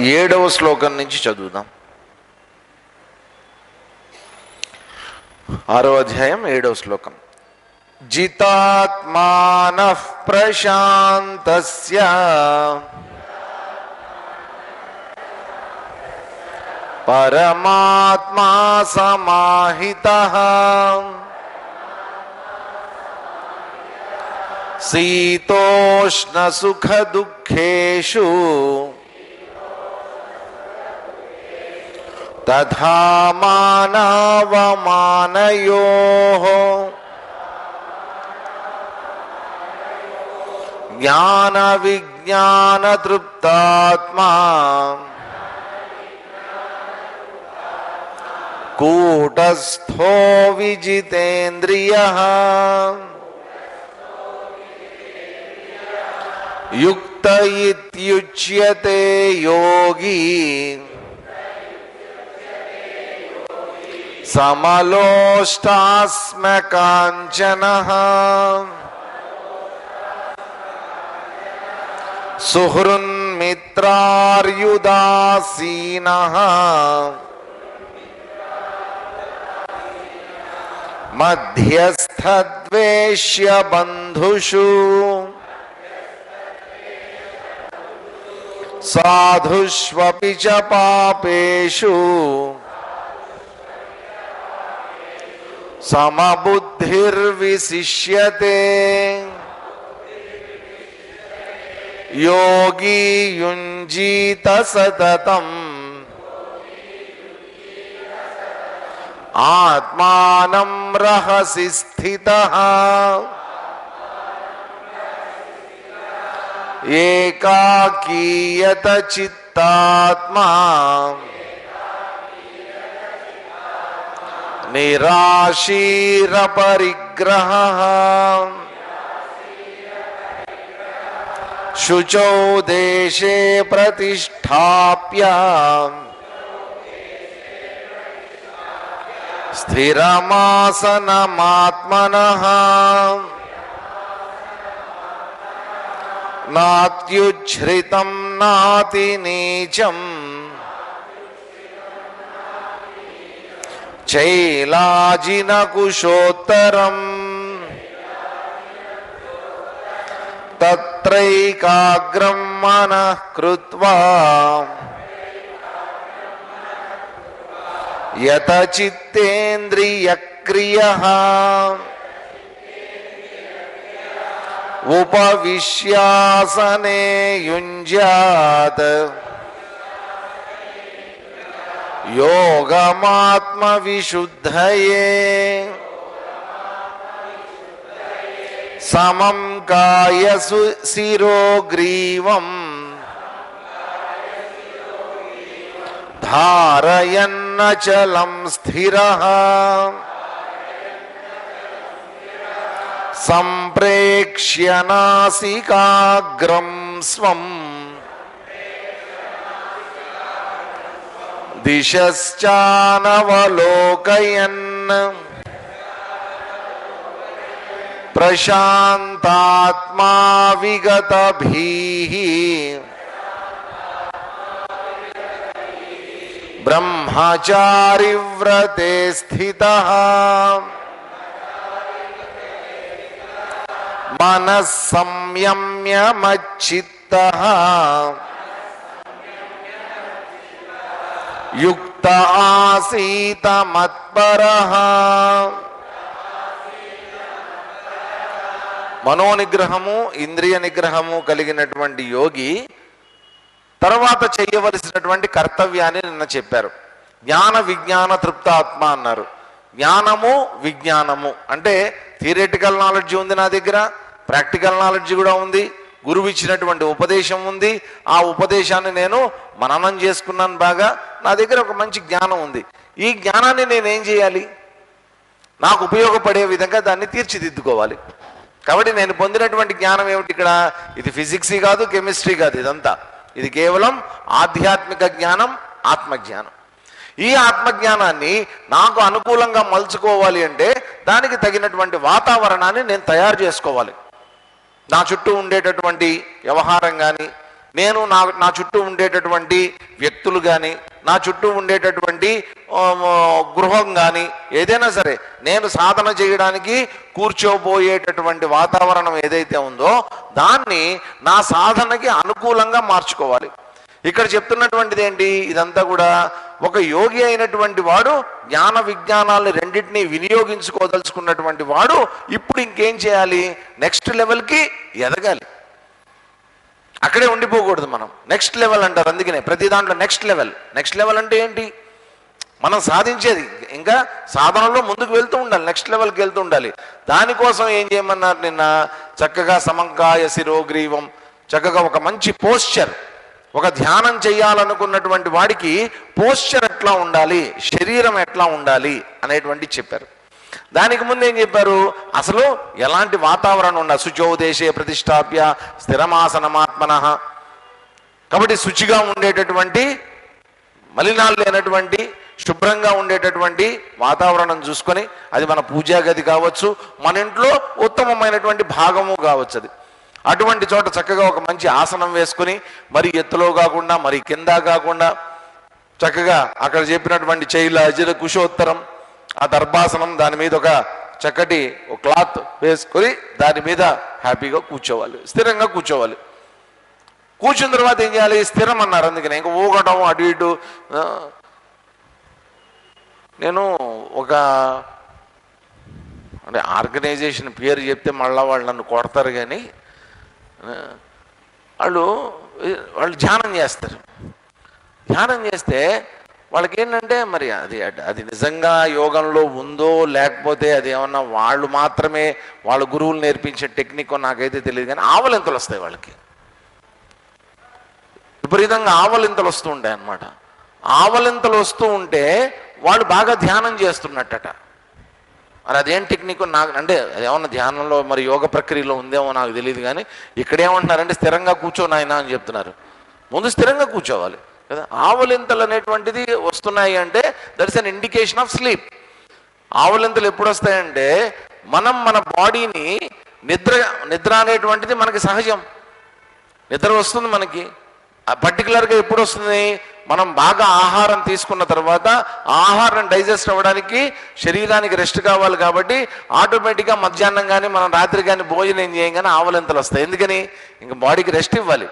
7వ శ్లోకం నుంచి చదువుదాం. 6వ అధ్యాయం 7వ శ్లోకం. జితాత్మానః ప్రశాంతస్య పరమాత్మా సమాహితః శీతోష్ణ సుఖ దుఃఖేషు తథా మానవమానయోః జ్ఞాన విజ్ఞాన తృప్తాత్మా కూటస్థో విజితేంద్రియః యుక్త ఇత్యుచ్యతే యోగి సమలోష్టాస్మకాంచనః సుహృన్మిత్రార్యుదాసీనః మధ్యస్థద్వేష్య బంధుషు సాధుష్వపి చ పాపేషు సమబుద్ధిర్విశిష్యతే యోగి యుంజీత సతతం ఆత్మానం రహసి స్థితః ఏకాకీయత చిత్తాత్మా నిరాశీర పరిగ్రహః శుచౌ దేశే ప్రతిష్ఠాప్య స్థిరమాసనమాత్మనః నాత్యుచ్ఛ్రితం నాతి నీచం చైలాజినకుశోత్తరం తత్రైకాగ్రం మనః కృత్వా యత చిత్తేంద్రియక్రియః ఉపవిశ్యాసనే యుంజ్యాత్ యోగమాత్మవిశుద్ధయే సమం కాయసు శిరోగ్రీవం ధారయన్నచలం స్థిరః సంప్రేక్ష్య నాసికాగ్రం స్వం దిశశ్చానవలోకయన్ ప్రశాంతాత్మా విగతభీః బ్రహ్మచారి వ్రతే స్థితః మనః సంయమ్య మచ్చిత్తః యుక్త ఆసీత మత్పరః. మనోనిగ్రహము ఇంద్రియ నిగ్రహము కలిగినటువంటి యోగి తర్వాత చేయవలసినటువంటి కర్తవ్యాన్ని నిన్న చెప్పారు. జ్ఞాన విజ్ఞాన తృప్తాత్మ అన్నారు. జ్ఞానము విజ్ఞానము అంటే థియరిటికల్ నాలెడ్జ్ ఉంది నా దగ్గర, ప్రాక్టికల్ నాలెడ్జ్ కూడా ఉంది, గురువు ఇచ్చినటువంటి ఉపదేశం ఉంది, ఆ ఉపదేశాన్ని నేను మననం చేసుకున్నాను బాగా, నా దగ్గర ఒక మంచి జ్ఞానం ఉంది. ఈ జ్ఞానాన్ని నేనేం చేయాలి? నాకు ఉపయోగపడే విధంగా దాన్ని తీర్చిదిద్దుకోవాలి. కాబట్టి నేను పొందినటువంటి జ్ఞానం ఏమిటి? ఇక్కడ ఇది ఫిజిక్స్ కాదు, కెమిస్ట్రీ కాదు, ఇదంతా ఇది కేవలం ఆధ్యాత్మిక జ్ఞానం, ఆత్మజ్ఞానం. ఈ ఆత్మజ్ఞానాన్ని నాకు అనుకూలంగా మలుచుకోవాలి అంటే దానికి తగినటువంటి వాతావరణాన్ని నేను తయారు చేసుకోవాలి. నా చుట్టూ ఉండేటటువంటి వ్యవహారం కానీ, నేను నా చుట్టూ ఉండేటటువంటి వ్యక్తులు కానీ, నా చుట్టూ ఉండేటటువంటి గృహం కానీ, ఏదైనా సరే నేను సాధన చేయడానికి కూర్చోబోయేటటువంటి వాతావరణం ఏదైతే ఉందో దాన్ని నా సాధనకి అనుకూలంగా మార్చుకోవాలి. ఇక్కడ చెప్తున్నటువంటిది ఏంటి? ఇదంతా కూడా ఒక యోగి అయినటువంటి వాడు జ్ఞాన విజ్ఞానాలను రెండింటినీ వినియోగించుకోదలుచుకున్నటువంటి వాడు ఇప్పుడు ఇంకేం చేయాలి? నెక్స్ట్ లెవెల్కి ఎదగాలి. అక్కడే ఉండిపోకూడదు మనం. నెక్స్ట్ లెవెల్ అంటారు, అందుకనే ప్రతి దాంట్లో నెక్స్ట్ లెవెల్. నెక్స్ట్ లెవెల్ అంటే ఏంటి? మనం సాధించేది ఇంకా సాధనలో ముందుకు వెళ్తూ ఉండాలి, నెక్స్ట్ లెవెల్కి వెళ్తూ ఉండాలి. దానికోసం ఏం చేయమన్నారు నిన్న? చక్కగా సమంకాయ శిరోగ్రీవం, చక్కగా ఒక మంచి పోస్చర్, ఒక ధ్యానం చేయాలనుకున్నటువంటి వాడికి పోస్చర్ ఎట్లా ఉండాలి, శరీరం ఎట్లా ఉండాలి అనేటువంటి చెప్పారు. దానికి ముందు ఏం చెప్పారు? అసలు ఎలాంటి వాతావరణం ఉండాలి? శుచౌ దేశే ప్రతిష్టాప్య స్థిరమాసనమాత్మన. కాబట్టి శుచిగా ఉండేటటువంటి, మలినాలు లేనటువంటి, శుభ్రంగా ఉండేటటువంటి వాతావరణం చూసుకొని, అది మన పూజా గది కావచ్చు, మన ఇంట్లో ఉత్తమమైనటువంటి భాగము కావచ్చు. అది అటువంటి చోట చక్కగా ఒక మంచి ఆసనం వేసుకుని, మరి ఎత్తులో కాకుండా మరి కింద కాకుండా చక్కగా అక్కడ చెప్పినటువంటి చైల అజిర కుశోత్తరం, ఆ దర్భాసనం, దాని మీద ఒక చక్కటి ఒక క్లాత్ వేసుకొని దాని మీద హ్యాపీగా కూర్చోవాలి, స్థిరంగా కూర్చోవాలి. కూర్చున్న తర్వాత ఏం చేయాలి? స్థిరం అన్నారు, అందుకని ఇంకా ఊగటం అటు ఇటు. నేను ఒక అంటే ఆర్గనైజేషన్ పేరు చెప్తే మళ్ళీ వాళ్ళు నన్ను కొడతారు, కానీ వాళ్ళు ధ్యానం చేస్తారు. ధ్యానం చేస్తే వాళ్ళకి ఏంటంటే మరి అది నిజంగా యోగంలో ఉందో లేకపోతే అది ఏమన్నా వాళ్ళు మాత్రమే వాళ్ళ గురువులు నేర్పించే టెక్నిక్ నాకైతే తెలియదు, కానీ ఆవలింతలు వస్తాయి వాళ్ళకి. విపరీతంగా ఆవలింతలు వస్తూ ఉంటాయి అన్నమాట. ఆవలింతలు వస్తూ ఉంటే వాళ్ళు బాగా ధ్యానం చేస్తున్నట్టట. మరి అదేం టెక్నిక్ నాకు అంటే అదేమన్నా ధ్యానంలో మరి యోగ ప్రక్రియలో ఉందేమో నాకు తెలియదు, కానీ ఇక్కడేమంటున్నారంటే స్థిరంగా కూర్చోనాయనా అని చెప్తున్నారు. ముందు స్థిరంగా కూర్చోవాలి కదా. ఆవలింతలు అనేటువంటిది వస్తున్నాయి అంటే that's an indication of sleep. ఆవలింతలు ఎప్పుడు వస్తాయంటే మన బాడీని నిద్ర అనేటువంటిది మనకి సహజం. నిద్ర వస్తుంది మనకి. పర్టికులర్గా ఎప్పుడు వస్తుంది? మనం బాగా ఆహారం తీసుకున్న తర్వాత ఆహారం డైజెస్ట్ అవ్వడానికి శరీరానికి రెస్ట్ కావాలి, కాబట్టి ఆటోమేటిక్గా మధ్యాహ్నం కానీ మనం రాత్రి కానీ భోజనం చేయగానే ఆవలింతలు వస్తాయి. ఎందుకని? ఇంకా బాడీకి రెస్ట్ ఇవ్వాలి.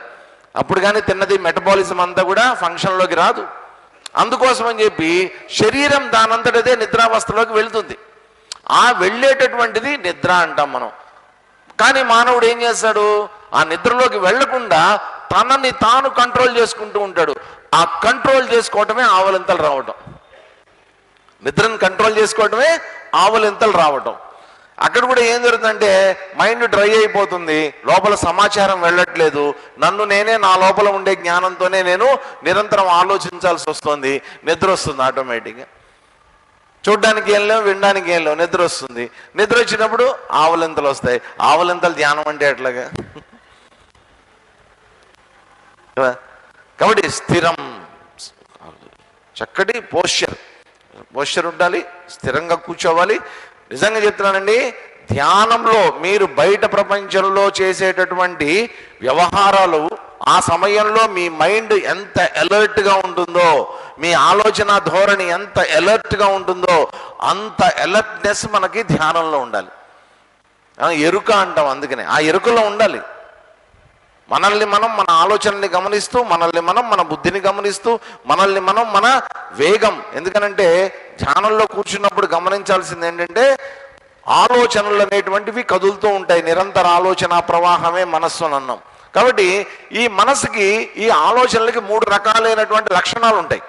అప్పుడు కానీ తిన్నది మెటబాలిజం అంతా కూడా ఫంక్షన్లోకి రాదు. అందుకోసం అని చెప్పి శరీరం దానంతటదే నిద్రావస్థలోకి వెళుతుంది. ఆ వెళ్ళేటటువంటిది నిద్ర అంటాం మనం. కానీ మానవుడు ఏం చేస్తాడు? ఆ నిద్రలోకి వెళ్లకుండా తనని తాను కంట్రోల్ చేసుకుంటూ ఉంటాడు. ఆ కంట్రోల్ చేసుకోవటమే ఆవలింతలు రావటం. నిద్రను కంట్రోల్ చేసుకోవటమే ఆవలింతలు రావటం. అక్కడ కూడా ఏం జరుగుతుందంటే మైండ్ డ్రై అయిపోతుంది, లోపల సమాచారం వెళ్ళట్లేదు. నన్ను నేనే నా లోపల ఉండే జ్ఞానంతోనే నేను నిరంతరం ఆలోచించాల్సి వస్తుంది. నిద్ర వస్తుంది ఆటోమేటిక్గా. చూడ్డానికి ఏం లేవు, వినడానికి ఏం లేవు, నిద్ర వస్తుంది. నిద్ర వచ్చినప్పుడు ఆవలింతలు వస్తాయి. ఆవలింతలు ధ్యానం అంటే ఎట్లాగా? కాబట్టి స్థిరం, చక్కటి పోస్చర్ ఉండాలి, స్థిరంగా కూర్చోవాలి. నిజంగా చెప్తున్నానండి, ధ్యానంలో మీరు బయట ప్రపంచంలో చేసేటటువంటి వ్యవహారాలు ఆ సమయంలో మీ మైండ్ ఎంత అలర్ట్గా ఉంటుందో, మీ ఆలోచన ధోరణి ఎంత అలర్ట్గా ఉంటుందో అంత అలర్ట్నెస్ మనకి ధ్యానంలో ఉండాలి. ఎరుక అంటాం, అందుకనే ఆ ఎరుకలో ఉండాలి. మనల్ని మనం మన ఆలోచనల్ని గమనిస్తూ, మనల్ని మనం మన బుద్ధిని గమనిస్తూ, మనల్ని మనం మన వేగం. ఎందుకనంటే ధ్యానంలో కూర్చున్నప్పుడు గమనించాల్సింది ఏంటంటే ఆలోచనలు అనేటువంటివి కదులుతూ ఉంటాయి. నిరంతర ఆలోచన ప్రవాహమే మనస్సు అని అన్నాం. కాబట్టి ఈ మనసుకి, ఈ ఆలోచనలకి 3 రకాలైనటువంటి లక్షణాలు ఉంటాయి.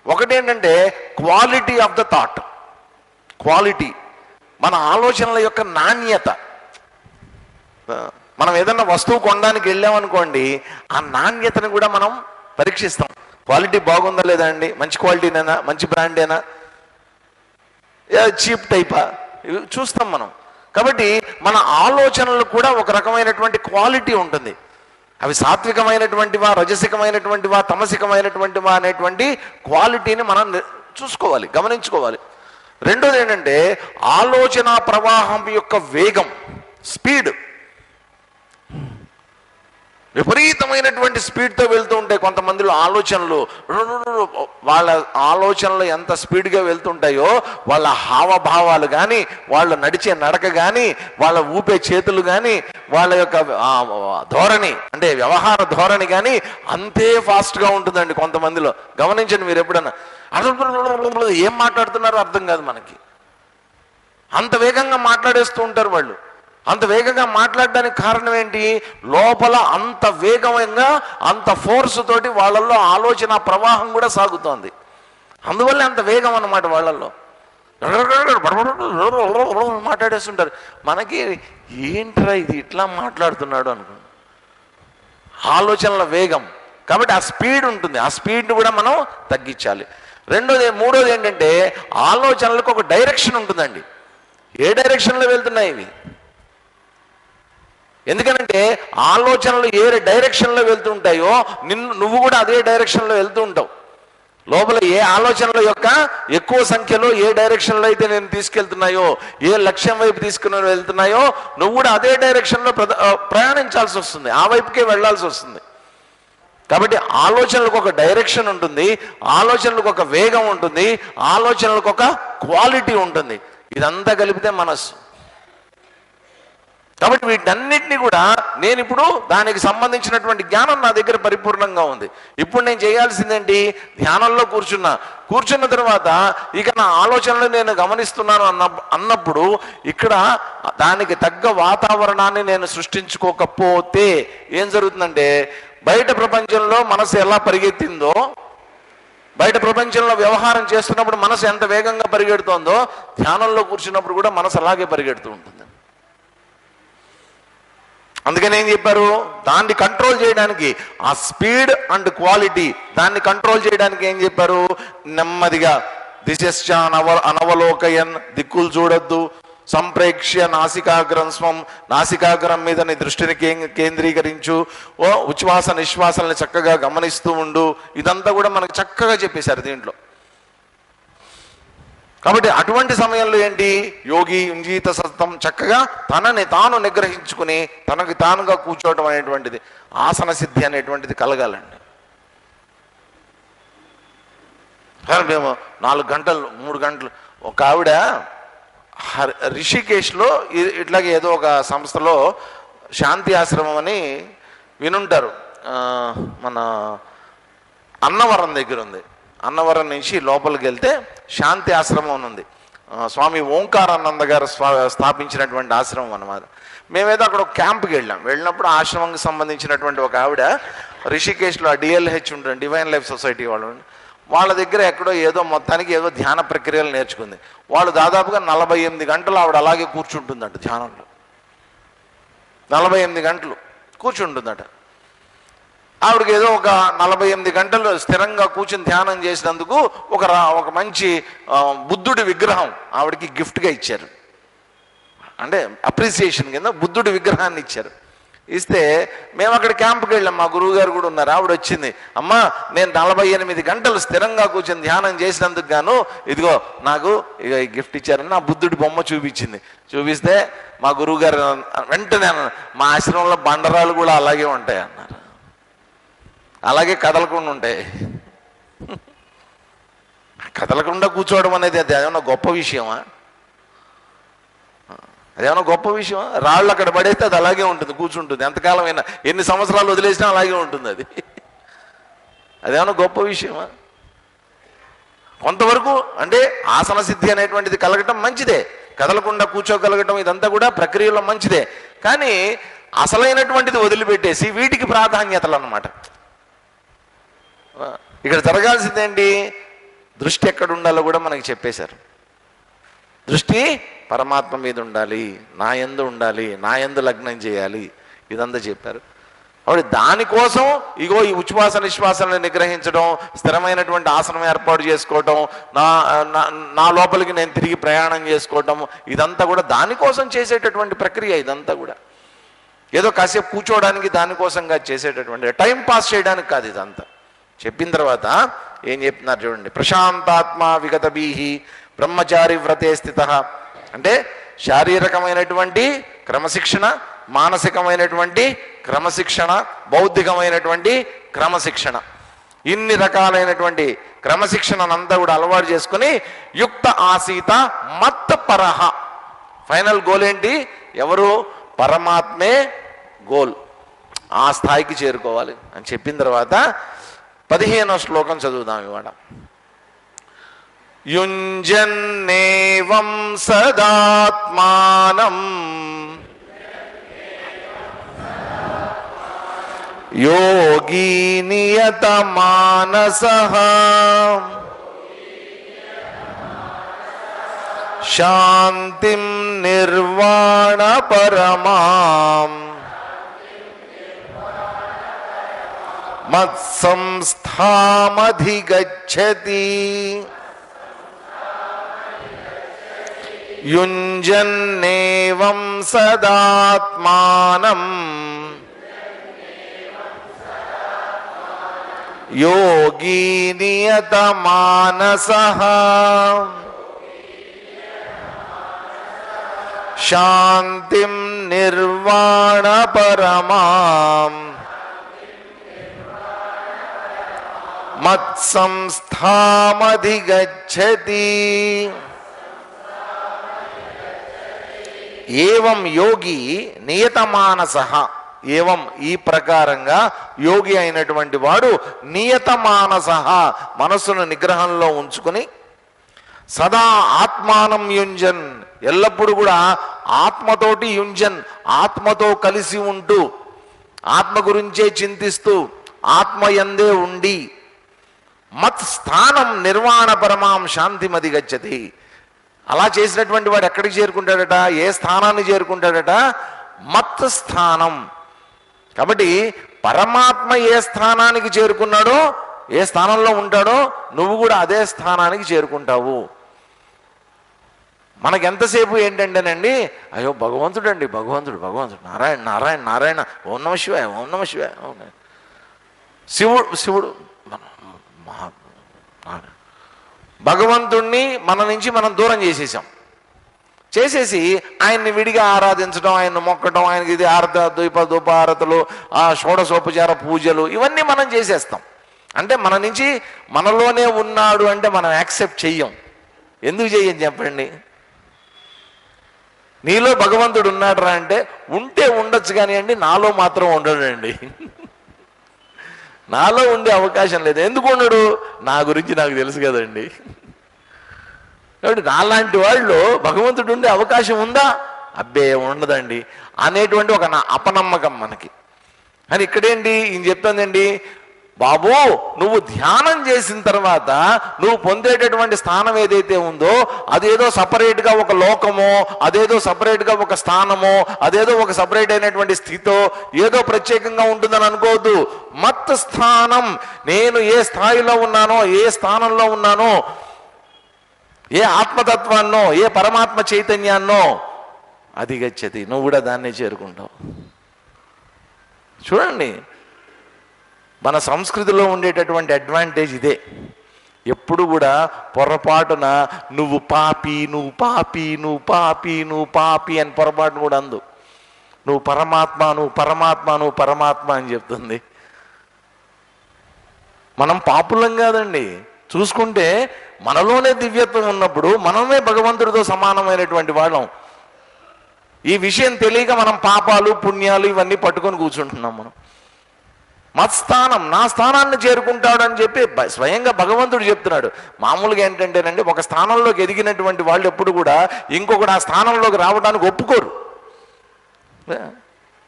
ఒకటి ఏంటంటే quality of the thought. Quality మన ఆలోచనల యొక్క నాణ్యత. మనం ఏదన్నా వస్తువు కొనడానికి వెళ్ళామనుకోండి, ఆ నాణ్యతను కూడా మనం పరీక్షిస్తాం. క్వాలిటీ బాగుందా లేదా అండి, మంచి క్వాలిటీనేనా, మంచి బ్రాండేనా, చీప్ టైపా, ఇవి చూస్తాం మనం. కాబట్టి మన ఆలోచనలు కూడా ఒక రకమైనటువంటి క్వాలిటీ ఉంటుంది. అవి సాత్వికమైనటువంటివా, రజసికమైనటువంటివా, తమసికమైనటువంటివా అనేటువంటి క్వాలిటీని మనం చూసుకోవాలి, గమనించుకోవాలి. రెండోది ఏంటంటే ఆలోచన ప్రవాహం యొక్క వేగం, స్పీడ్. విపరీతమైనటువంటి స్పీడ్తో వెళ్తూ ఉంటాయి కొంతమందిలో ఆలోచనలు. వాళ్ళ ఆలోచనలు ఎంత స్పీడ్గా వెళ్తుంటాయో వాళ్ళ హావభావాలు కానీ, వాళ్ళు నడిచే నడక కానీ, వాళ్ళ ఊపే చేతులు కానీ, వాళ్ళ యొక్క ధోరణి అంటే వ్యవహార ధోరణి కానీ అంతే ఫాస్ట్గా ఉంటుందండి కొంతమందిలో. గమనించండి మీరు ఎప్పుడన్నా. ఏం మాట్లాడుతున్నారో అర్థం కాదు మనకి. అంత వేగంగా మాట్లాడేస్తూ ఉంటారు వాళ్ళు. అంత వేగంగా మాట్లాడడానికి కారణం ఏంటి? లోపల అంత వేగంగా అంత ఫోర్స్ తోటి వాళ్ళల్లో ఆలోచన ప్రవాహం కూడా సాగుతోంది. అందువల్ల అంత వేగం అన్నమాట వాళ్ళల్లో. మాట్లాడేస్తుంటారు. మనకి ఏంట్రా ఇది ఇట్లా మాట్లాడుతున్నాడు అనుకో, ఆలోచనల వేగం. కాబట్టి ఆ స్పీడ్ ఉంటుంది, ఆ స్పీడ్ని కూడా మనం తగ్గించాలి. మూడోది ఏంటంటే ఆలోచనలకు ఒక డైరెక్షన్ ఉంటుందండి. ఏ డైరెక్షన్లో వెళ్తున్నాయి ఇవి? ఎందుకనంటే ఆలోచనలు ఏ డైరెక్షన్లో వెళ్తుంటాయో నువ్వు కూడా అదే డైరెక్షన్లో వెళ్తూ ఉంటావు. లోపల ఏ ఆలోచనల యొక్క ఎక్కువ సంఖ్యలో ఏ డైరెక్షన్లో అయితే నేను తీసుకెళ్తున్నాయో, ఏ లక్ష్యం వైపు తీసుకుని వెళ్తున్నాయో నువ్వు కూడా అదే డైరెక్షన్లో ప్రయాణించాల్సి వస్తుంది, ఆ వైపుకే వెళ్లాల్సి వస్తుంది. కాబట్టి ఆలోచనలకు ఒక డైరెక్షన్ ఉంటుంది, ఆలోచనలకు ఒక వేగం ఉంటుంది, ఆలోచనలకు ఒక క్వాలిటీ ఉంటుంది. ఇదంతా కలిపితే మనస్సు. కాబట్టి వీటన్నిటినీ కూడా నేను ఇప్పుడు దానికి సంబంధించినటువంటి జ్ఞానం నా దగ్గర పరిపూర్ణంగా ఉంది. ఇప్పుడు నేను చేయాల్సిందేంటి? ధ్యానంలో కూర్చున్న తర్వాత ఇక నా ఆలోచనలు నేను గమనిస్తున్నాను అన్నప్పుడు ఇక్కడ దానికి తగ్గ వాతావరణాన్ని నేను సృష్టించుకోకపోతే ఏం జరుగుతుందంటే, బయట ప్రపంచంలో మనసు ఎలా పరిగెత్తిందో, బయట ప్రపంచంలో వ్యవహారం చేస్తున్నప్పుడు మనసు ఎంత వేగంగా పరిగెడుతోందో, ధ్యానంలో కూర్చున్నప్పుడు కూడా మనసు అలాగే పరిగెడుతూ ఉంటుంది. అందుకని ఏం చెప్పారు? దాన్ని కంట్రోల్ చేయడానికి, ఆ స్పీడ్ అండ్ క్వాలిటీ దాన్ని కంట్రోల్ చేయడానికి ఏం చెప్పారు? నెమ్మదిగా దిశశ్చ అనవలోకయన్, దిక్కులు చూడొద్దు, సంప్రేక్ష్య నాసికాగ్రం స్వం, నాసికాగ్రం మీద నీ దృష్టిని కేంద్రీకరించు, ఉచ్ఛ్వాస నిశ్వాసాలని చక్కగా గమనిస్తూ ఉండు. ఇదంతా కూడా మనకు చక్కగా చెప్పేశారు దీంట్లో. కాబట్టి అటువంటి సమయంలో ఏంటి? యోగి యుంజీత సతం, చక్కగా తనని తాను నిగ్రహించుకుని తనకి తానుగా కూర్చోవడం అనేటువంటిది, ఆసన సిద్ధి అనేటువంటిది కలగాలండి. మేము 4 గంటలు 3 గంటలు ఒక ఆవిడ రిషికేశ్లో ఇట్లాగే ఏదో ఒక సంస్థలో శాంతి ఆశ్రమం అని వినుంటారు, మన అన్నవరం దగ్గర ఉంది. అన్నవరం నుంచి లోపలికి వెళ్తే శాంతి ఆశ్రమం ఉంది. స్వామి ఓంకారానంద గారు స్థాపించినటువంటి ఆశ్రమం అన్నమాట. మేమేదో అక్కడ ఒక క్యాంప్కి వెళ్ళినప్పుడు ఆశ్రమంకి సంబంధించినటువంటి ఒక ఆవిడ రిషికేశ్లో డిఎల్హెచ్ ఉంటుంది, డివైన్ లైఫ్ సొసైటీ వాళ్ళ దగ్గర ఎక్కడో ఏదో మొత్తానికి ఏదో ధ్యాన ప్రక్రియలు నేర్చుకుంది. వాళ్ళు దాదాపుగా 48 గంటలు ఆవిడ అలాగే కూర్చుంటుందట ధ్యానంలో. 48 గంటలు కూర్చుంటుందట. ఆవిడకి ఏదో ఒక 48 గంటలు స్థిరంగా కూర్చుని ధ్యానం చేసినందుకు ఒక మంచి బుద్ధుడి విగ్రహం ఆవిడకి గిఫ్ట్గా ఇచ్చారు. అంటే అప్రిసియేషన్ కింద బుద్ధుడి విగ్రహాన్ని ఇచ్చారు. ఇస్తే మేము అక్కడ క్యాంప్కి వెళ్ళాం, మా గురువు గారు కూడా ఉన్నారు. ఆవిడ వచ్చింది, అమ్మా నేను 48 గంటలు స్థిరంగా కూర్చొని ధ్యానం చేసినందుకు గాను ఇదిగో నాకు ఇక గిఫ్ట్ ఇచ్చారని నా బుద్ధుడి బొమ్మ చూపించింది. చూపిస్తే మా గురువు గారు వెంటనే మా ఆశ్రమంలో బండరాలు కూడా అలాగే ఉంటాయి అన్నారు. అలాగే కదలకుండా ఉంటాయి. కదలకుండా కూర్చోవడం అనేది అదేమన్నా గొప్ప విషయమా? అదేమన్నా గొప్ప విషయమా? రాళ్ళు అక్కడ పడేస్తే అది అలాగే ఉంటుంది, కూర్చుంటుంది. ఎంతకాలం అయినా, ఎన్ని సంవత్సరాలు వదిలేసినా అలాగే ఉంటుంది అది. అదేమన్నా గొప్ప విషయమా? కొంతవరకు అంటే ఆసన సిద్ధి అనేటువంటిది కలగటం మంచిదే, కదలకుండా కూర్చోగలగటం ఇదంతా కూడా ప్రక్రియలో మంచిదే. కానీ అసలైనటువంటిది వదిలిపెట్టేసి వీటికి ప్రాధాన్యతలు అన్నమాట. ఇక్కడ జరగాల్సిందేంటి? దృష్టి ఎక్కడ ఉండాలో కూడా మనకి చెప్పేశారు. దృష్టి పరమాత్మ మీద ఉండాలి, నా యందు ఉండాలి, నా యందు లగ్నం చేయాలి, ఇదంతా చెప్పారు. కాబట్టి దానికోసం ఇగో ఈ ఉచ్ఛ్వాస నిశ్వాసాలను నిగ్రహించడం, స్థిరమైనటువంటి ఆసనం ఏర్పాటు చేసుకోవటం, నా లోపలికి నేను తిరిగి ప్రయాణం చేసుకోవటం, ఇదంతా కూడా దానికోసం చేసేటటువంటి ప్రక్రియ. ఇదంతా కూడా ఏదో కాసేపు కూర్చోవడానికి దానికోసంగా చేసేటటువంటి, టైం పాస్ చేయడానికి కాదు. ఇదంతా చెప్పిన తర్వాత ఏం చెప్తున్నారు చూడండి. ప్రశాంతాత్మ విగతబీహి బ్రహ్మచారి వ్రతే స్థిత, అంటే శారీరకమైనటువంటి క్రమశిక్షణ, మానసికమైనటువంటి క్రమశిక్షణ, బౌద్ధికమైనటువంటి క్రమశిక్షణ, ఇన్ని రకాలైనటువంటి క్రమశిక్షణనంతా కూడా అలవాటు చేసుకుని యుక్త ఆసీత మత్ పరహ. ఫైనల్ గోల్ ఏంటి? ఎవరు? పరమాత్మే గోల్. ఆ స్థాయికి చేరుకోవాలి అని చెప్పిన తర్వాత 15వ శ్లోకం చదువుదాం ఇవాళ. యుంజన్నేవం సదాత్మానం యోగీ నియతమానసః శాంతిం నిర్వాణ పరమాం మత్సంస్థామధిగచ్చతి. యుంజన్నేవం సదాత్మానం యోగీ నియతమానసః శాంతిం నిర్వాణ పరమాం మత్సంస్థామధిగచ్చతి. ఏవం యోగి నియతమానసః. ఏవం ఈ ప్రకారంగా యోగి అయినటువంటి వాడు నియతమానసః మనస్సును నిగ్రహంలో ఉంచుకుని సదా ఆత్మానం యుంజన్ ఎల్లప్పుడూ కూడా ఆత్మతోటి యుంజన్ ఆత్మతో కలిసి ఉంటూ ఆత్మ గురించే చింతిస్తూ ఆత్మయందే ఉండి మత్ స్థానం నిర్వాణ పరమాం శాంతిమది గచ్చతి. అలా చేసినటువంటి వాడు ఎక్కడికి చేరుకుంటాడట? ఏ స్థానాన్ని చేరుకుంటాడట? మత్ స్థానం. కాబట్టి పరమాత్మ ఏ స్థానానికి చేరుకున్నాడో, ఏ స్థానంలో ఉంటాడో నువ్వు కూడా అదే స్థానానికి చేరుకుంటావు. మనకి ఎంతసేపు ఏంటంటేనండి, అయ్యో భగవంతుడు అండి, భగవంతుడు భగవంతుడు, నారాయణ నారాయణ నారాయణ, ఓం నమ శివాయ ఓం నమ శివాయ, శివుడు శివుడు. భగవంతుణ్ణి మన నుంచి మనం దూరం చేసేసి ఆయన్ని విడిగా ఆరాధించడం, ఆయన్ని మొక్కడం, ఆయనకి ఇది ఆరత ధూపారతలు, ఆ షోడశోపచార పూజలు ఇవన్నీ మనం చేసేస్తాం. అంటే మన నుంచి మనలోనే ఉన్నాడు అంటే మనం యాక్సెప్ట్ చెయ్యం. ఎందుకు చెయ్యం చెప్పండి? నీలో భగవంతుడు ఉన్నాడు రా అంటే ఉంటే ఉండొచ్చు కానీ అండి, నాలో మాత్రం ఉండడండి. నాలో ఉండే అవకాశం లేదు. ఎందుకు ఉండడు? నా గురించి నాకు తెలుసు కదండి. కాబట్టి నాలాంటి వాళ్ళు భగవంతుడు ఉండే అవకాశం ఉందా? అబ్బే ఉండదండి అనేటువంటి ఒక అపనమ్మకం మనకి. అని ఇక్కడేంటి ఈయన చెప్తుందండి, బాబు నువ్వు ధ్యానం చేసిన తర్వాత నువ్వు పొందేటటువంటి స్థానం ఏదైతే ఉందో అదేదో సపరేట్గా ఒక లోకమో, అదేదో సపరేట్గా ఒక స్థానమో, అదేదో ఒక సపరేట్ అయినటువంటి స్థితో ఏదో ప్రత్యేకంగా ఉంటుందని అనుకోవద్దు. మత్ స్థానం, నేను ఏ స్థాయిలో ఉన్నానో, ఏ స్థానంలో ఉన్నానో, ఏ ఆత్మతత్వాన్నో, ఏ పరమాత్మ చైతన్యాన్నో అది గచ్చతి, నువ్వు కూడా దాన్నే చేరుకుంటావు. చూడండి, మన సంస్కృతిలో ఉండేటటువంటి అడ్వాంటేజ్ ఇదే. ఎప్పుడు కూడా పొరపాటున నువ్వు పాపి, నువ్వు పాపి, నువ్వు పాపి, నువ్వు పాపి అని పొరపాటును కూడా అందు. నువ్వు పరమాత్మ, నువ్వు పరమాత్మ, నువ్వు పరమాత్మ అని చెప్తుంది. మనం పాపులం కాదండి. చూసుకుంటే మనలోనే దివ్యత్వం ఉన్నప్పుడు మనమే భగవంతుడితో సమానమైనటువంటి వాళ్ళం. ఈ విషయం తెలియక మనం పాపాలు పుణ్యాలు ఇవన్నీ పట్టుకొని కూర్చుంటున్నాం. మనం మత్స్థానం, నా స్థానాన్ని చేరుకుంటాడని చెప్పి స్వయంగా భగవంతుడు చెప్తున్నాడు. మామూలుగా ఏంటంటేనండి, ఒక స్థానంలోకి ఎదిగినటువంటి వాళ్ళు ఎప్పుడు కూడా ఇంకొకటి ఆ స్థానంలోకి రావడానికి ఒప్పుకోరు.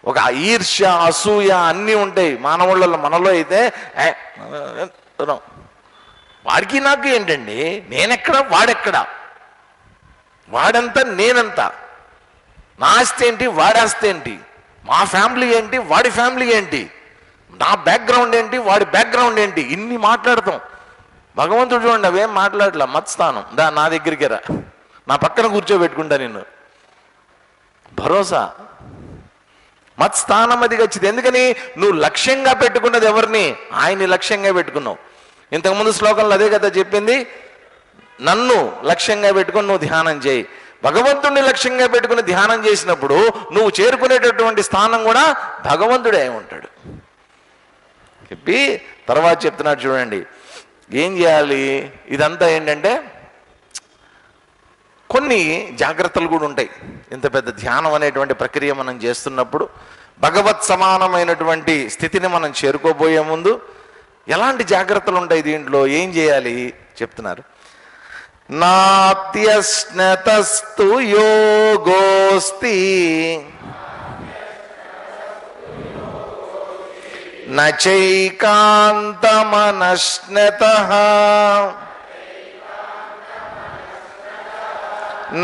ఒక ఈర్ష్య, అసూయ అన్నీ ఉంటాయి మానవులలో. మనలో అయితే వాడికి నాకు ఏంటండి, నేనెక్కడ వాడెక్కడ, వాడంతా నేనంతా, నా ఆస్తి ఏంటి వాడి ఆస్తి ఏంటి, మా ఫ్యామిలీ ఏంటి వాడి ఫ్యామిలీ ఏంటి, నా బ్యాక్గ్రౌండ్ ఏంటి వాడి బ్యాక్గ్రౌండ్ ఏంటి, ఇన్ని మాట్లాడతాం. భగవంతుడు చూడండి అవేం మాట్లాడలే. మత్స్థానం, నా దగ్గరికి రా, నా పక్కన కూర్చోబెట్టుకుంటా నిన్ను, భరోసా. మత్స్థానం అది గచ్చిది. ఎందుకని? నువ్వు లక్ష్యంగా పెట్టుకున్నది ఎవరిని? ఆయన్ని లక్ష్యంగా పెట్టుకున్నావు. ఇంతకుముందు శ్లోకంలో అదే కదా చెప్పింది, నన్ను లక్ష్యంగా పెట్టుకొని నువ్వు ధ్యానం చేయి. భగవంతుడిని లక్ష్యంగా పెట్టుకుని ధ్యానం చేసినప్పుడు నువ్వు చేరుకునేటటువంటి స్థానం కూడా భగవంతుడే అయి ఉంటాడు చెప్పి తర్వాత చెప్తున్నాడు చూడండి. ఏం చేయాలి? ఇదంతా ఏంటంటే కొన్ని జాగ్రత్తలు కూడా ఉంటాయి. ఇంత పెద్ద ధ్యానం అనేటువంటి ప్రక్రియ మనం చేస్తున్నప్పుడు భగవత్ సమానమైనటువంటి స్థితిని మనం చేరుకోబోయే ముందు ఎలాంటి జాగ్రత్తలు ఉంటాయి, దీంట్లో ఏం చేయాలి చెప్తున్నారు. నాత్యస్నతస్తు యోగోస్తి నచైకాంతమనశ్నతః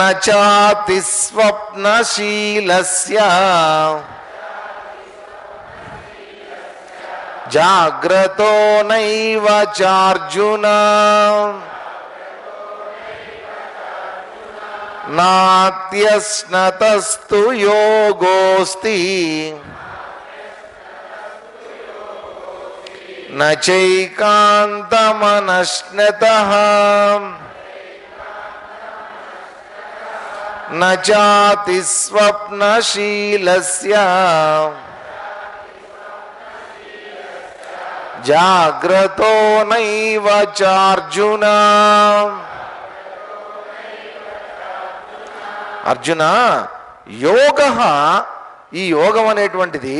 నచాతి స్వప్నశీలస్య జాగ్రతో నైవ చార్జున నాత్యస్నతస్తు యోగోస్తి నచైకాంతమనశ్నతః నచాతి స్వప్నశీలస్య జాగ్రతో నైవ చార్జున. అర్జున, యోగ, ఈ యోగం అనేటువంటిది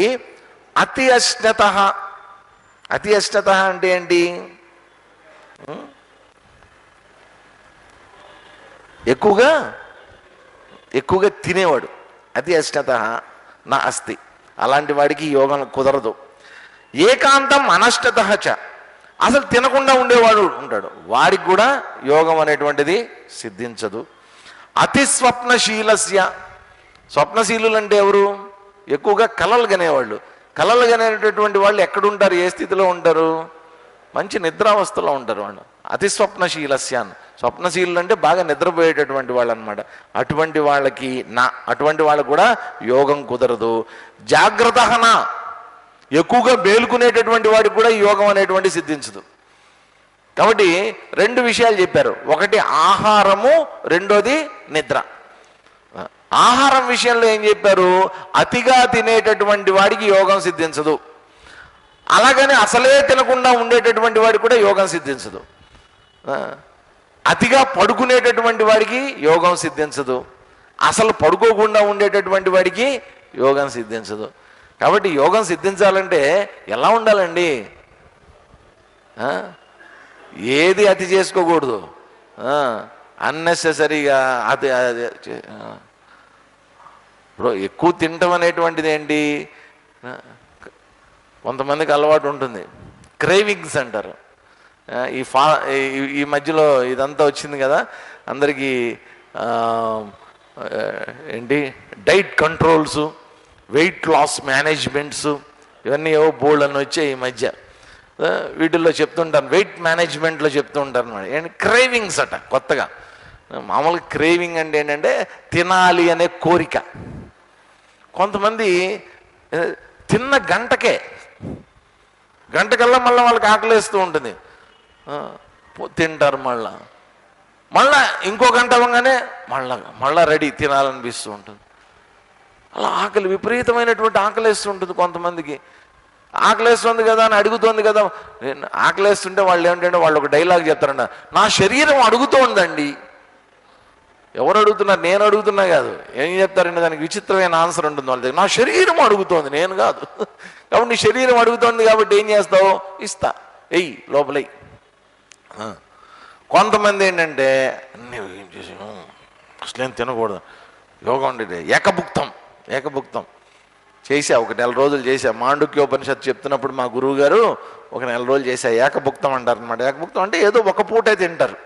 అతి అశ్నత. అతి అశ్నత అంటే ఏంటి? ఎక్కువగా తినేవాడు. అతి అశ్నత నా అస్తి, అలాంటి వాడికి యోగం కుదరదు. ఏకాంతం అనష్టత చ, అసలు తినకుండా ఉండేవాడు ఉంటాడు, వాడికి కూడా యోగం అనేటువంటిది సిద్ధించదు. అతి స్వప్నశీలస్య, స్వప్నశీలులు అంటే ఎవరు? ఎక్కువగా కలలు కనేవాళ్ళు. కలలు కనేటటువంటి వాళ్ళు ఎక్కడుంటారు, ఏ స్థితిలో ఉంటారు? మంచి నిద్రావస్థలో ఉంటారు వాళ్ళు. అతి స్వప్నశీలస్య, స్వప్నశీలు అంటే బాగా నిద్రపోయేటటువంటి వాళ్ళు అనమాట. అటువంటి వాళ్ళకి కూడా యోగం కుదరదు. జాగ్రత్తన, ఎక్కువగా మేలుకునేటటువంటి వాడికి కూడా యోగం అనేటువంటి సిద్ధించదు. కాబట్టి రెండు విషయాలు చెప్పారు. ఒకటి ఆహారము, రెండోది నిద్ర. ఆహారం విషయంలో ఏం చెప్పారు? అతిగా తినేటటువంటి వాడికి యోగం సిద్ధించదు. అలాగని అసలే తినకుండా ఉండేటటువంటి వాడికి కూడా యోగం సిద్ధించదు. అతిగా పడుకునేటటువంటి వాడికి యోగం సిద్ధించదు. అసలు పడుకోకుండా ఉండేటటువంటి వాడికి యోగం సిద్ధించదు. కాబట్టి యోగం సిద్ధించాలంటే ఎలా ఉండాలండి? ఏది అతి చేసుకోకూడదు. అన్నెసెసరీగా అది ఇప్పుడు ఎక్కువ తినటం అనేటువంటిది ఏంటి? కొంతమందికి అలవాటు ఉంటుంది, క్రేవింగ్స్ అంటారు. ఈ మధ్యలో ఇదంతా వచ్చింది కదా అందరికీ, ఏంటి diet controls, weight loss managements, ఇవన్నీ ఏవో బోల్డ్ అని వచ్చాయి ఈ మధ్య. వీటిల్లో చెప్తుంటాను, వెయిట్ మేనేజ్మెంట్లో చెప్తూ ఉంటారు అన్నమాట. ఏంటి క్రేవింగ్స్ అట కొత్తగా. మామూలుగా క్రేవింగ్ అంటే ఏంటంటే తినాలి అనే కోరిక. కొంతమంది తిన్న గంటకల్లా మళ్ళీ వాళ్ళకి ఆకలేస్తూ ఉంటుంది, తింటారు. మళ్ళా ఇంకో గంట అవ్వగానే మళ్ళా రెడీ తినాలనిపిస్తూ ఉంటుంది. అలా ఆకలి, విపరీతమైనటువంటి ఆకలేస్తుంటుంది కొంతమందికి. ఆకలేస్తుంది కదా అని అడుగుతోంది కదా, ఆకలేస్తుంటే వాళ్ళు ఏమిటంటే వాళ్ళు ఒక డైలాగ్ చెప్తారంట, నా శరీరం అడుగుతోందండి. ఎవరు అడుగుతున్నారు? నేను అడుగుతున్నా కాదు. ఏం చెప్తారంటే దానికి విచిత్రమైన ఆన్సర్ ఉంటుంది వాళ్ళ దగ్గర. నా శరీరం అడుగుతోంది, నేను కాదు. కాబట్టి నీ శరీరం అడుగుతోంది కాబట్టి ఏం చేస్తావు? ఇస్తా, ఎయ్యి లోపలై. కొంతమంది ఏంటంటే అన్నీ ఏం చేసి అసలేం తినకూడదు, యోగా ఉండేది. ఏకభుక్తం చేసా, ఒక 1 నెల రోజులు చేశా. మాండుక్యోపనిషత్తు చెప్తున్నప్పుడు మా గురువు గారు ఒక 1 నెల రోజులు చేశా. ఏకభుక్తం అంటారు అనమాట. ఏకభుక్తం అంటే ఏదో ఒక పూటే తింటారు.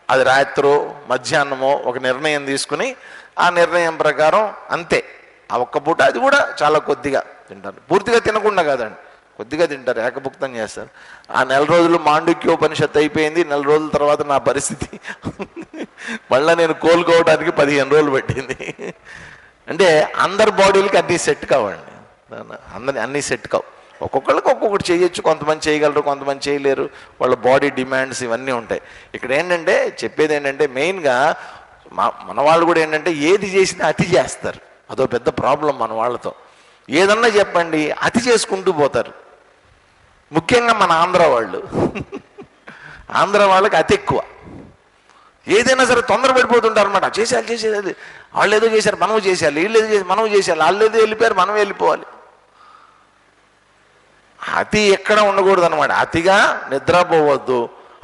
అది రాత్రో మధ్యాహ్నమో ఒక నిర్ణయం తీసుకుని ఆ నిర్ణయం ప్రకారం అంతే, ఆ ఒక్క పూట, అది కూడా చాలా కొద్దిగా తింటారు. పూర్తిగా తినకుండా కాదండి, కొద్దిగా తింటారు, ఏకభుక్తం చేస్తారు. ఆ 1 నెల రోజులు మాండుక్యోపనిషత్తు అయిపోయింది. 1 నెల రోజుల తర్వాత నా పరిస్థితి మళ్ళీ నేను కోలుకోవడానికి 15 రోజులు పట్టింది. అంటే అందరి బాడీలకి అన్నీ సెట్ కావండి, అన్నీ సెట్ కావు. ఒక్కొక్కరికి ఒక్కొక్కటి చేయొచ్చు, కొంతమంది చేయగలరు, కొంతమంది చేయలేరు. వాళ్ళ బాడీ డిమాండ్స్ ఇవన్నీ ఉంటాయి. ఇక్కడ ఏంటంటే చెప్పేది ఏంటంటే మెయిన్గా మన వాళ్ళు కూడా ఏంటంటే ఏది చేసినా అతి చేస్తారు. అదో పెద్ద ప్రాబ్లం మన వాళ్ళతో. ఏదన్నా చెప్పండి అతి చేసుకుంటూ పోతారు. ముఖ్యంగా మన ఆంధ్ర వాళ్ళు ఆంధ్ర వాళ్ళకి అతి ఎక్కువ. ఏదైనా సరే తొందర పడిపోతుంటారు అనమాట. చేసేయాలి, వాళ్ళు ఏదో చేశారు మనం చేసేయాలి, వీళ్ళు ఏదో చేసి మనం చేసేయాలి, వాళ్ళు ఏదో వెళ్ళిపోయారు మనం వెళ్ళిపోవాలి. అతి ఎక్కడ ఉండకూడదు అనమాట. అతిగా నిద్రపోవద్దు,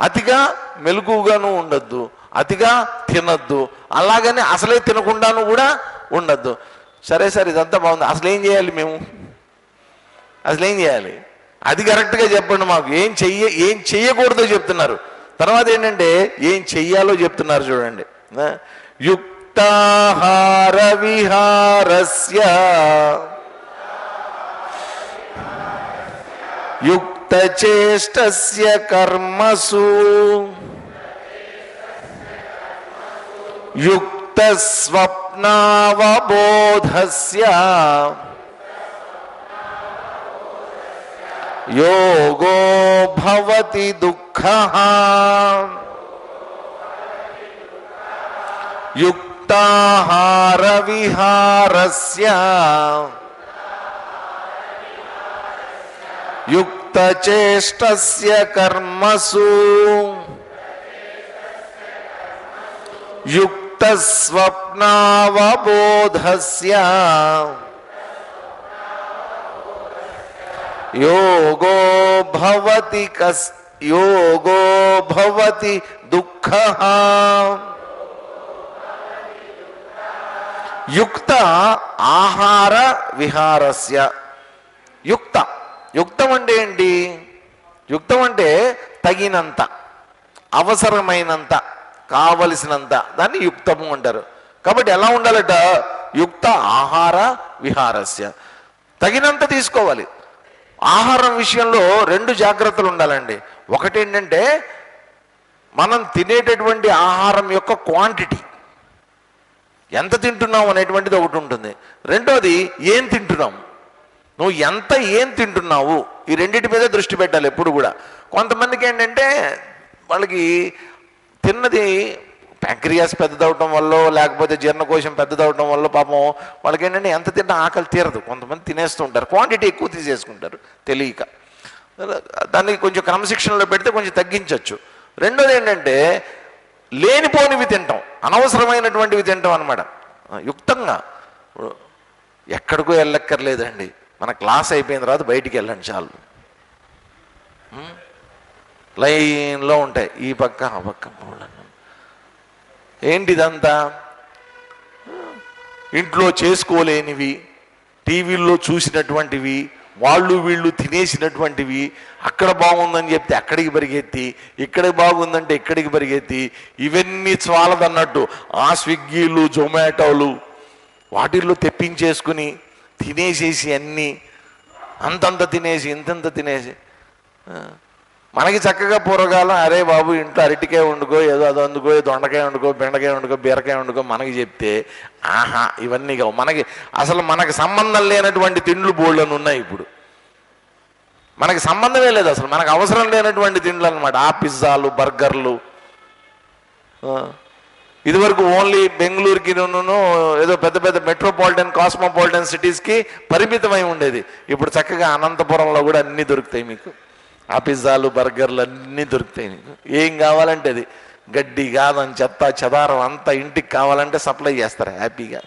అతిగా మెలకుగాను ఉండొద్దు, అతిగా తినద్దు, అలాగని అసలే తినకుండాను కూడా ఉండద్దు. సరే ఇదంతా బాగుంది, అసలు ఏం చేయాలి మేము? అసలు ఏం చేయాలి అది కరెక్ట్గా చెప్పండి మాకు. ఏం చెయ్యకూడదో చెప్తున్నారు. తర్వాత ఏంటంటే ఏం చెయ్యాలో చెప్తున్నారు చూడండి. యుక్తాహార విహారస్య యుక్తచేష్టస్య కర్మసు యుక్తస్వప్నావబోధస్య యోగో భవతి దుఃఖః. యుక్తాహార విహారస్య యుక్తచేష్టస్య కర్మసు యుక్తస్వప్నావబోధస్య యోగో భవతి దుఃఖః. యుక్త ఆహార విహారస్య. యుక్తం అంటే ఏంటి? యుక్తం అంటే తగినంత, అవసరమైనంత, కావలసినంత, దాన్ని యుక్తము అంటారు. కాబట్టి ఎలా ఉండాలట? యుక్త ఆహార విహారస్య, తగినంత తీసుకోవాలి. ఆహారం విషయంలో 2 జాగ్రత్తలు ఉండాలండి. ఒకటేంటంటే మనం తినేటటువంటి ఆహారం యొక్క క్వాంటిటీ, ఎంత తింటున్నావు అనేటువంటిది ఒకటి ఉంటుంది. రెండోది ఏం తింటున్నాము, నువ్వు ఏం తింటున్నావు, ఈ రెండింటి మీద దృష్టి పెట్టాలి ఎప్పుడు కూడా. కొంతమందికి ఏంటంటే వాళ్ళకి తిన్నది ప్యాంక్రియాస్ పెద్దదవటం వల్ల, లేకపోతే జీర్ణకోశం పెద్దదవటం వల్ల పాపం వాళ్ళకి ఏంటంటే ఎంత తిన్నా ఆకలి తీరదు. కొంతమంది తినేస్తూ ఉంటారు, క్వాంటిటీ ఎక్కువ తీసేసుకుంటారు తెలియక. దాన్ని కొంచెం క్రమశిక్షణలో పెడితే కొంచెం తగ్గించవచ్చు. రెండోది ఏంటంటే లేనిపోనివి తింటాం, అనవసరమైనటువంటివి తింటాం అనమాట. యుక్తంగా ఎక్కడికో వెళ్ళక్కర్లేదండి. మన క్లాస్ అయిపోయిన తర్వాత బయటికి వెళ్ళండి చాలు. లైన్లో ఉంటాయి ఈ పక్క ఆ పక్క. ఏంటిదంతా? ఇంట్లో చేసుకోలేనివి, టీవీల్లో చూసినటువంటివి, వాళ్ళు వీళ్ళు తినేసినటువంటివి, అక్కడ బాగుందని చెప్తే అక్కడికి పరిగెత్తి, ఇక్కడ బాగుందంటే ఇక్కడికి పరిగెత్తి, ఇవన్నీ చాలదన్నట్టు ఆ స్విగ్గీలు జొమాటోలు వాటిల్లో తెప్పించేసుకుని తినేసేసి అన్నీ అంతంత తినేసి ఇంతంత తినేసి. మనకి చక్కగా పూర్వకాలం అరే బాబు ఇంట్లో అరటికాయ వండుకో, ఏదో అది వండుకో, దొండకాయ వండుకో, బెండకాయ వండుకో, బీరకాయ వండుకో మనకి చెప్తే ఆహా ఇవన్నీ కావు. మనకి సంబంధం లేనటువంటి తిండ్లు బోళ్ళని ఉన్నాయి ఇప్పుడు. మనకి సంబంధమే లేదు అసలు, మనకు అవసరం లేనటువంటి తిండ్లు అనమాట. ఆ పిజ్జాలు, బర్గర్లు. ఇదివరకు ఓన్లీ బెంగళూరుకి ఏదో పెద్ద పెద్ద మెట్రోపాలిటన్, కాస్మోపాలిటన్ సిటీస్కి పరిమితమై ఉండేది. ఇప్పుడు చక్కగా అనంతపురంలో కూడా అన్నీ దొరుకుతాయి మీకు. ఆ పిజ్జాలు, బర్గర్లు అన్నీ దొరుకుతాయి మీకు. ఏం కావాలంటే అది, గడ్డి గాదం చెత్త చెదారం అంతా ఇంటికి కావాలంటే సప్లై చేస్తారు హ్యాపీగా.